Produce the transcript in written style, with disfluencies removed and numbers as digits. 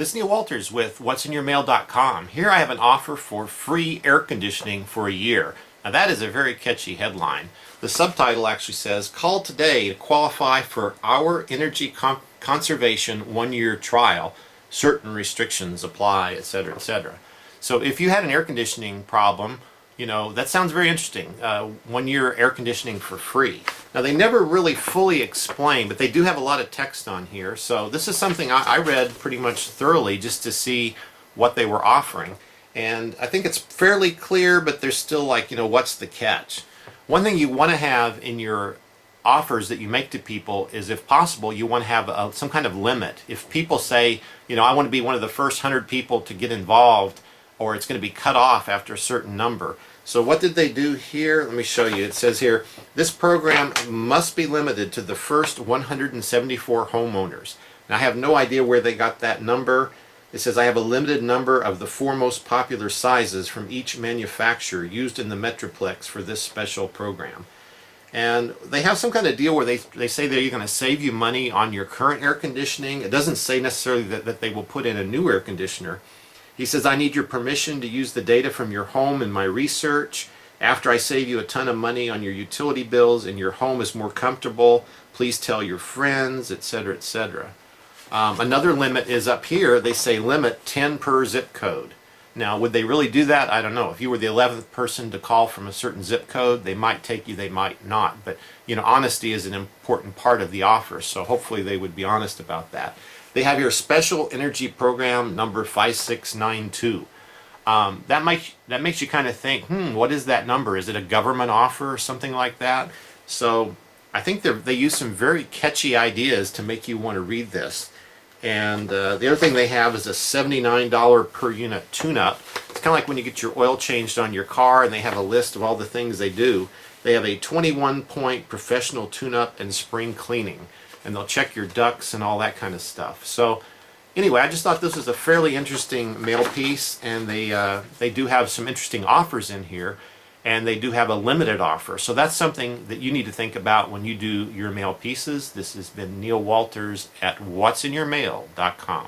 This is Neil Walters with what'sinyourmail.com. Here I have an offer for free air conditioning for a year. Now that is a very catchy headline. The subtitle actually says, call today to qualify for our energy conservation 1-year trial. Certain restrictions apply, etc., etc. So if you had an air conditioning problem, you know, that sounds very interesting. 1-year air conditioning for free. Now they never really fully explain, but they do have a lot of text on here. So this is something I read pretty much thoroughly just to see what they were offering. And I think it's fairly clear, but there's still like, you know, what's the catch? One thing you want to have in your offers that you make to people is, if possible, you want to have some kind of limit. If people say, you know, I want to be one of the first 100 people to get involved, or it's going to be cut off after a certain number. So what did they do here? Let me show you. It says here, this program must be limited to the first 174 homeowners. Now I have no idea where they got that number. It says I have a limited number of the 4 most popular sizes from each manufacturer used in the Metroplex for this special program. And they have some kind of deal where they say they're going to save you money on your current air conditioning. It doesn't say necessarily that they will put in a new air conditioner. He says, I need your permission to use the data from your home in my research. After I save you a ton of money on your utility bills and your home is more comfortable, please tell your friends, etc., etc. Another limit is up here. They say limit 10 per zip code. Now, would they really do that? I don't know. If you were the 11th person to call from a certain zip code, they might take you, they might not. But, you know, honesty is an important part of the offer, so hopefully they would be honest about that. They have your special energy program number 5692. That makes you kind of think, what is that number? Is it a government offer or something like that? So I think they use some very catchy ideas to make you want to read this. And the other thing they have is a $79 per unit tune-up. It's kind of like when you get your oil changed on your car and they have a list of all the things they do. They have a 21-point professional tune-up and spring cleaning. And they'll check your ducts and all that kind of stuff. So anyway, I just thought this was a fairly interesting mail piece, and they do have some interesting offers in here, and they do have a limited offer. So that's something that you need to think about when you do your mail pieces. This has been Neil Walters at what'sinyourmail.com.